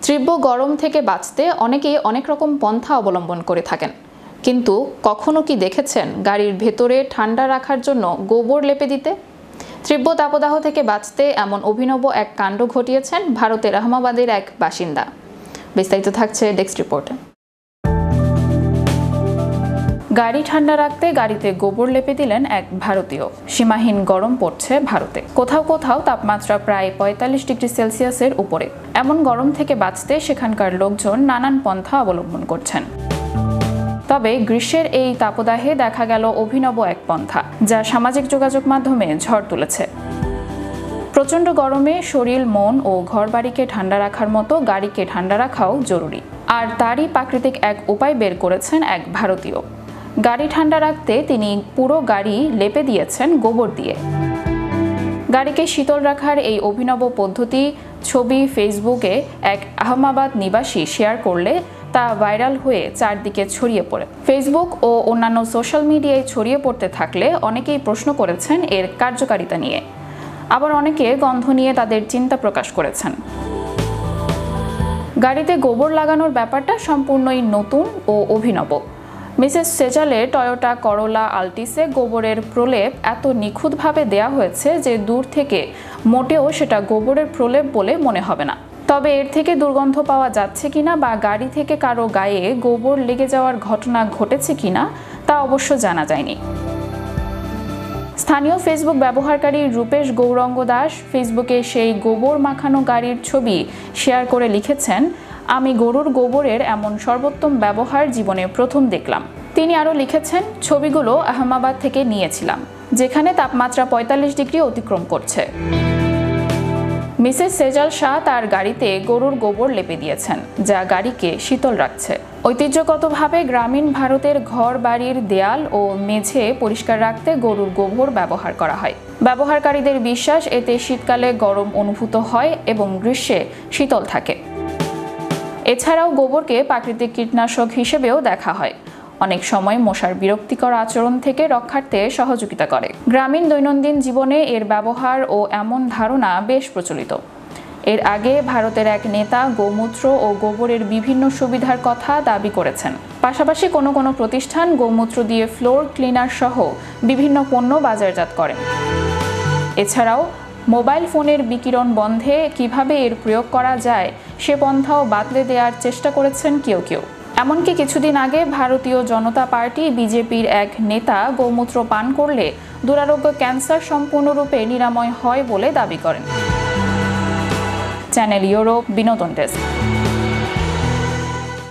তীব্র গরম থেকে বাঁচতে অনেকেই অনেক রকম পন্থা অবলম্বন করে থাকেন, কিন্তু কখনো কি দেখেছেন গাড়ির ভেতরে ঠান্ডা রাখার জন্য গোবর লেপে দিতে? তীব্র তাপদাহ থেকে বাঁচতে এমন অভিনব এক কাণ্ড ঘটিয়েছেন ভারতের আহমেদাবাদের এক বাসিন্দা। বিস্তারিত থাকছে ডেস্ক রিপোর্টে। গাড়ি ঠান্ডা রাখতে গাড়িতে গোবর লেপে দিলেন এক ভারতীয়। সীমাহীন গরম পড়ছে ভারতে, কোথাও কোথাও তাপমাত্রা প্রায় ৪৫ ডিগ্রি সেলসিয়াসের উপরে। এমন গরম থেকে বাঁচতে সেখানকার লোকজন নানান পন্থা অবলম্বন করছেন। তবে গ্রীষ্মের এই তাপদাহে দেখা গেল অভিনব এক পন্থা, যা সামাজিক যোগাযোগ মাধ্যমে ঝড় তুলেছে। প্রচণ্ড গরমে শরীর, মন ও ঘরবাড়িকে ঠান্ডা রাখার মতো গাড়িকে ঠান্ডা রাখাও জরুরি, আর তারই প্রাকৃতিক এক উপায় বের করেছেন এক ভারতীয়। গাড়ি ঠান্ডা রাখতে তিনি পুরো গাড়ি লেপে দিয়েছেন গোবর দিয়ে। গাড়িকে শীতল রাখার এই অভিনব পদ্ধতি ছবি ফেসবুকে এক আহমেদাবাদ নিবাসী শেয়ার করলে তা ভাইরাল হয়ে চারদিকে ছড়িয়ে পড়ে। ফেসবুক ও অন্যান্য সোশ্যাল মিডিয়ায় ছড়িয়ে পড়তে থাকলে অনেকেই প্রশ্ন করেছেন এর কার্যকারিতা নিয়ে, আবার অনেকে গন্ধ নিয়ে তাদের চিন্তা প্রকাশ করেছেন। গাড়িতে গোবর লাগানোর ব্যাপারটা সম্পূর্ণই নতুন ও অভিনব। মিসেস সেজালের টয়োটা করোলা আল্টিসে গোবরের প্রলেপ এত নিখুঁতভাবে দেয়া হয়েছে যে দূর থেকে মোটেও সেটা গোবরের প্রলেপ বলে মনে হবে না। তবে এর থেকে দুর্গন্ধ পাওয়া যাচ্ছে কিনা বা গাড়ি থেকে কারো গায়ে গোবর লেগে যাওয়ার ঘটনা ঘটেছে কিনা তা অবশ্য জানা যায়নি। স্থানীয় ফেসবুক ব্যবহারকারী রূপেশ গৌরঙ্গ দাস ফেসবুকে সেই গোবর মাখানো গাড়ির ছবি শেয়ার করে লিখেছেন, আমি গরুর গোবরের এমন সর্বোত্তম ব্যবহার জীবনে প্রথম দেখলাম। তিনি আরও লিখেছেন, ছবিগুলো আহমেদাবাদ থেকে নিয়েছিলাম, যেখানে তাপমাত্রা ৪৫ ডিগ্রি অতিক্রম করছে। মিসেস সেজাল শাহ তার গাড়িতে গরুর গোবর লেপে দিয়েছেন, যা গাড়িকে শীতল রাখছে। ঐতিহ্যগতভাবে গ্রামীণ ভারতের ঘর বাড়ির দেয়াল ও মেঝে পরিষ্কার রাখতে গরুর গোবর ব্যবহার করা হয়। ব্যবহারকারীদের বিশ্বাস, এতে শীতকালে গরম অনুভূত হয় এবং গ্রীষ্মে শীতল থাকে। এছাড়াও গোবরকে প্রাকৃতিক কীটনাশক হিসেবেও দেখা হয়। অনেক সময় মশার বিরক্তিকর আচরণ থেকে রক্ষার্থে সহযোগিতা করে। গ্রামীণ দৈনন্দিন জীবনে এর ব্যবহার ও এমন ধারণা বেশ প্রচলিত। এর আগে ভারতের এক নেতা গোমূত্র ও গোবরের বিভিন্ন সুবিধার কথা দাবি করেছেন। পাশাপাশি কোনো কোনো প্রতিষ্ঠান গোমূত্র দিয়ে ফ্লোর ক্লিনার সহ বিভিন্ন পণ্য বাজারজাত করেন। এছাড়াও মোবাইল ফোনের বিকিরণ বন্ধে কিভাবে এর প্রয়োগ করা যায় সে পন্থাও বাতলে দেওয়ার চেষ্টা করেছেন কেউ কেউ। এমনকি কিছুদিন আগে ভারতীয় জনতা পার্টি বিজেপির এক নেতা গোমূত্র পান করলে দুরারোগ্য ক্যান্সার সম্পূর্ণরূপে নিরাময় হয় বলে দাবি করেন। চ্যানেল ইউরোপ বিনোদন ডেস্ক।